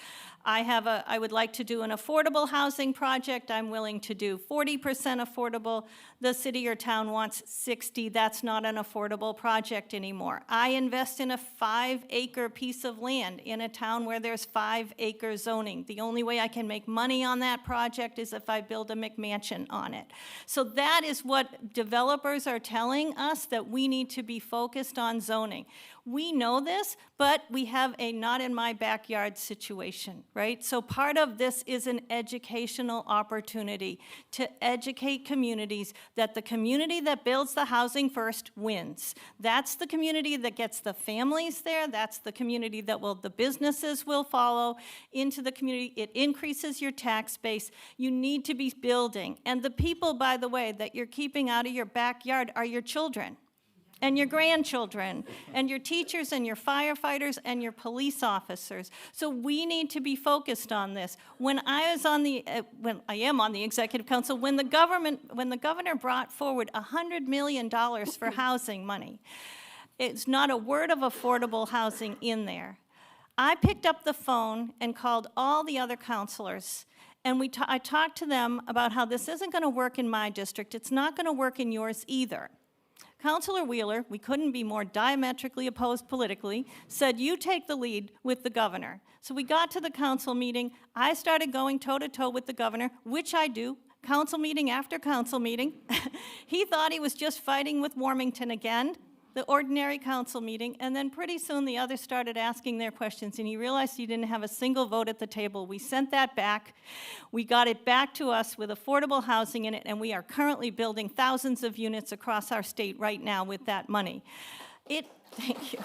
I would like to do an affordable housing project. I'm willing to do 40% affordable. The city or town wants 60. That's not an affordable project anymore. I invest in a 5-acre piece of land in a town where there's 5-acre zoning. The only way I can make money on that project is if I build a McMansion on it. So that is what developers are telling us, that we need to be focused on zoning. We know this, but we have a not in my backyard situation, right? So part of this is an educational opportunity to educate communities that the community that builds the housing first wins. That's the community that gets the families there. That's the community that the businesses will follow into the community. It increases your tax base. You need to be building. And the people, by the way, that you're keeping out of your backyard are your children and your grandchildren, and your teachers, and your firefighters, and your police officers. So we need to be focused on this. When I am on the executive council, when the governor brought forward $100 million for housing money, it's not a word of affordable housing in there. I picked up the phone and called all the other councilors, and I talked to them about how this isn't going to work in my district. It's not going to work in yours either. Councilor Wheeler, we couldn't be more diametrically opposed politically, said, you take the lead with the governor. So we got to the council meeting. I started going toe-to-toe with the governor, which I do, council meeting after council meeting. He thought he was just fighting with Warmington again, the ordinary council meeting, and then pretty soon the others started asking their questions, and he realized he didn't have a single vote at the table. We sent that back. We got it back to us with affordable housing in it, and we are currently building thousands of units across our state right now with that money. Thank you.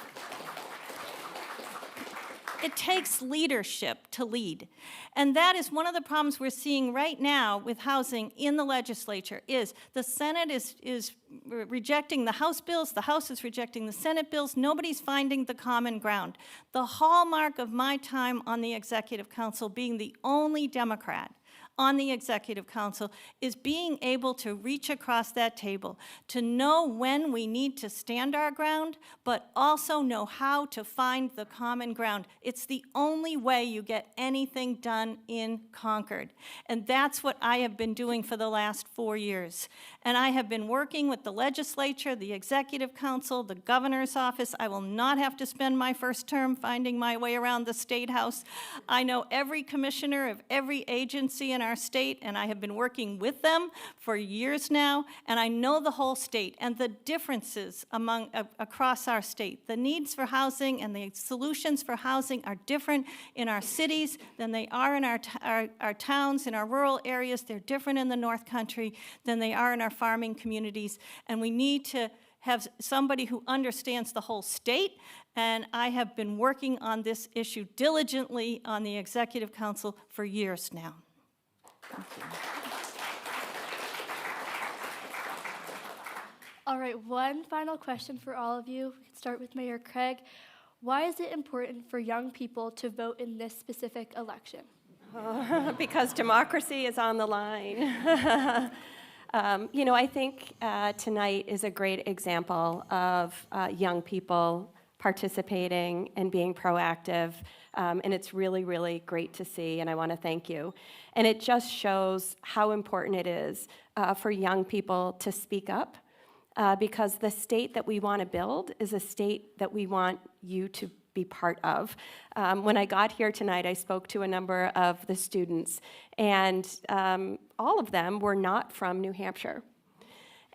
It takes leadership to lead. And that is one of the problems we're seeing right now with housing in the legislature is the Senate is rejecting the House bills, the House is rejecting the Senate bills, nobody's finding the common ground. The hallmark of my time on the Executive Council, being the only Democrat on the Executive Council, is being able to reach across that table, to know when we need to stand our ground, but also know how to find the common ground. It's the only way you get anything done in Concord. And that's what I have been doing for the last 4 years. And I have been working with the legislature, the Executive Council, the governor's office. I will not have to spend my first term finding my way around the State House. I know every commissioner of every agency in our state, and I have been working with them for years now, and I know the whole state and the differences across our state. The needs for housing and the solutions for housing are different in our cities than they are in our towns, in our rural areas. They're different in the North Country than they are in our farming communities, and we need to have somebody who understands the whole state, and I have been working on this issue diligently on the Executive Council for years now. Thank you. All right, one final question for all of you. We can start with Mayor Craig. Why is it important for young people to vote in this specific election? Because democracy is on the line. I think tonight is a great example of young people participating and being proactive, and it's really, really great to see, and I want to thank you. And it just shows how important it is for young people to speak up, because the state that we want to build is a state that we want you to be part of. When I got here tonight, I spoke to a number of the students, and all of them were not from New Hampshire.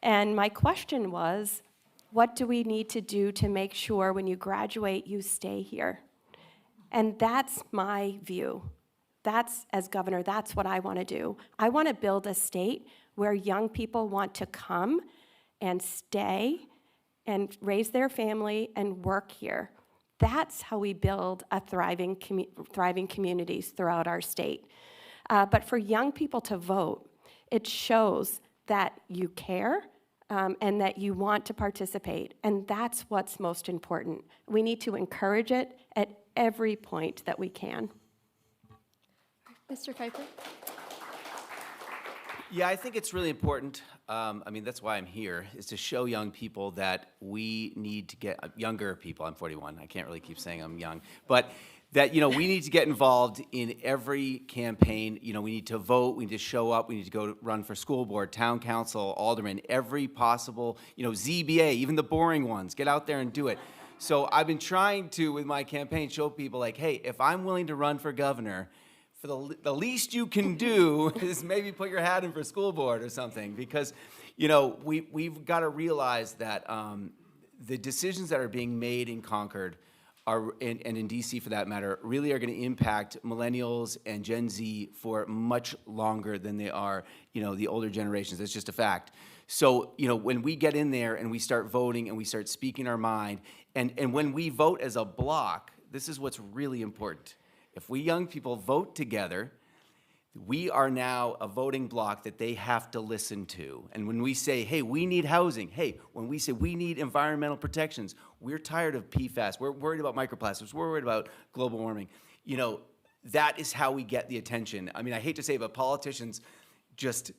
And my question was, what do we need to do to make sure when you graduate, you stay here? And that's my view. That's, as governor, that's what I want to do. I want to build a state where young people want to come and stay and raise their family and work here. That's how we build a thriving communities throughout our state. But for young people to vote, it shows that you care and that you want to participate, and that's what's most important. We need to encourage it at every point that we can. Mr. Kuiper? Yeah, I think it's really important. That's why I'm here, is to show young people that we need to get, younger people, I'm 41, I can't really keep saying I'm young, but that, we need to get involved in every campaign. We need to vote, we need to show up, we need to go run for school board, town council, alderman, every possible, ZBA, even the boring ones, get out there and do it. So I've been trying to, with my campaign, show people like, hey, if I'm willing to run for governor, for the least you can do is maybe put your hat in for school board or something, because we've got to realize that the decisions that are being made in Concord and in DC for that matter really are going to impact millennials and Gen Z for much longer than they are the older generations. That's just a fact. So when we get in there and we start voting and we start speaking our mind, and when we vote as a block, this is what's really important. If we young people vote together, we are now a voting bloc that they have to listen to. And when we say, hey, we need housing, hey, when we say we need environmental protections, we're tired of PFAS, we're worried about microplastics, we're worried about global warming, that is how we get the attention. I hate to say it, but politicians just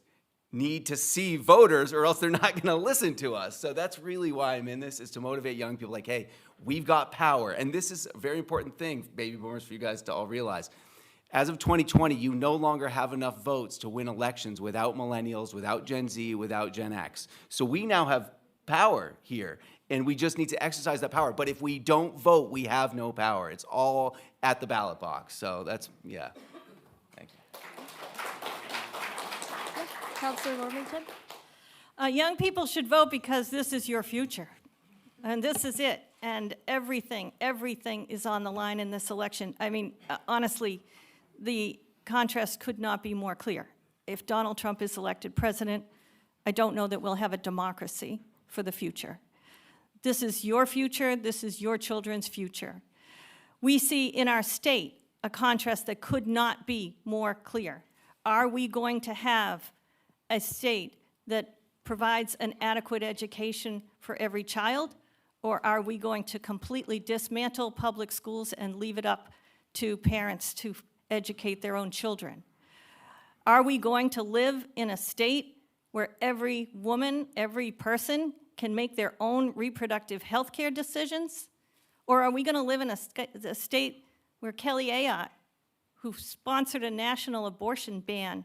need to see voters or else they're not going to listen to us. So that's really why I'm in this, is to motivate young people like, hey, we've got power. And this is a very important thing, baby boomers, for you guys to all realize. As of 2020, you no longer have enough votes to win elections without millennials, without Gen Z, without Gen X. So we now have power here, and we just need to exercise that power. But if we don't vote, we have no power. It's all at the ballot box. So that's, yeah. Thank you. Councilor Wilmington? Young people should vote because this is your future. And this is it. And everything is on the line in this election. Honestly, the contrast could not be more clear. If Donald Trump is elected president, I don't know that we'll have a democracy for the future. This is your future. This is your children's future. We see in our state a contrast that could not be more clear. Are we going to have a state that provides an adequate education for every child, or are we going to completely dismantle public schools and leave it up to parents to educate their own children? Are we going to live in a state where every woman, every person can make their own reproductive health care decisions? Or are we going to live in a state where Kelly Ayotte, who sponsored a national abortion ban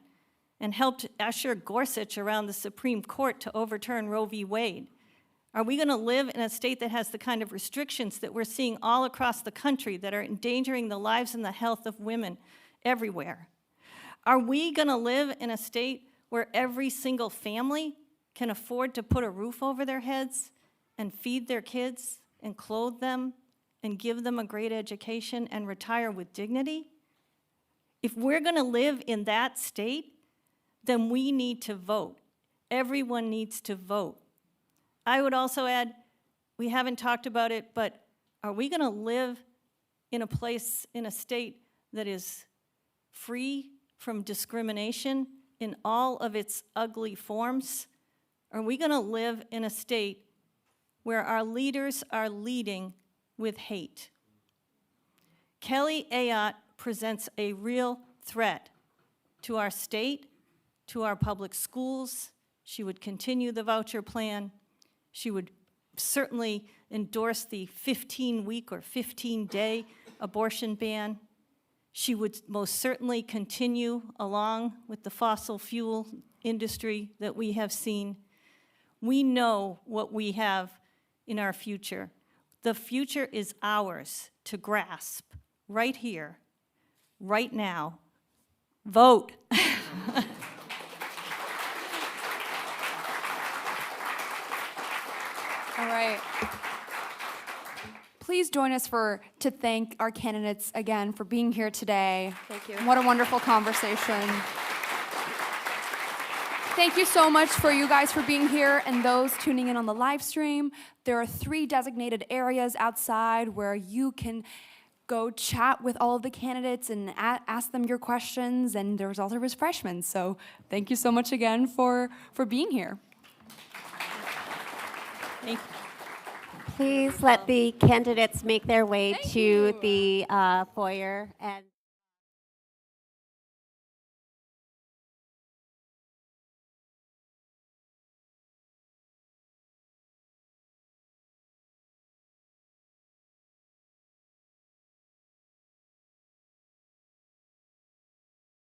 and helped usher Gorsuch around the Supreme Court to overturn Roe v. Wade, are we going to live in a state that has the kind of restrictions that we're seeing all across the country that are endangering the lives and the health of women everywhere? Are we going to live in a state where every single family can afford to put a roof over their heads and feed their kids and clothe them and give them a great education and retire with dignity? If we're going to live in that state, then we need to vote. Everyone needs to vote. I would also add, we haven't talked about it, but are we going to live in a place, in a state that is free from discrimination in all of its ugly forms? Are we going to live in a state where our leaders are leading with hate? Kelly Ayotte presents a real threat to our state, to our public schools. She would continue the voucher plan. She would certainly endorse the 15-week or 15-day abortion ban. She would most certainly continue along with the fossil fuel industry that we have seen. We know what we have in our future. The future is ours to grasp right here, right now. Vote. All right. Please join us to thank our candidates again for being here today. Thank you. What a wonderful conversation. Thank you so much for you guys for being here and those tuning in on the live stream. There are 3 designated areas outside where you can go chat with all of the candidates and ask them your questions, and there's also refreshments. So thank you so much again for being here. Thank you. Please let the candidates make their way Thank to you. the foyer and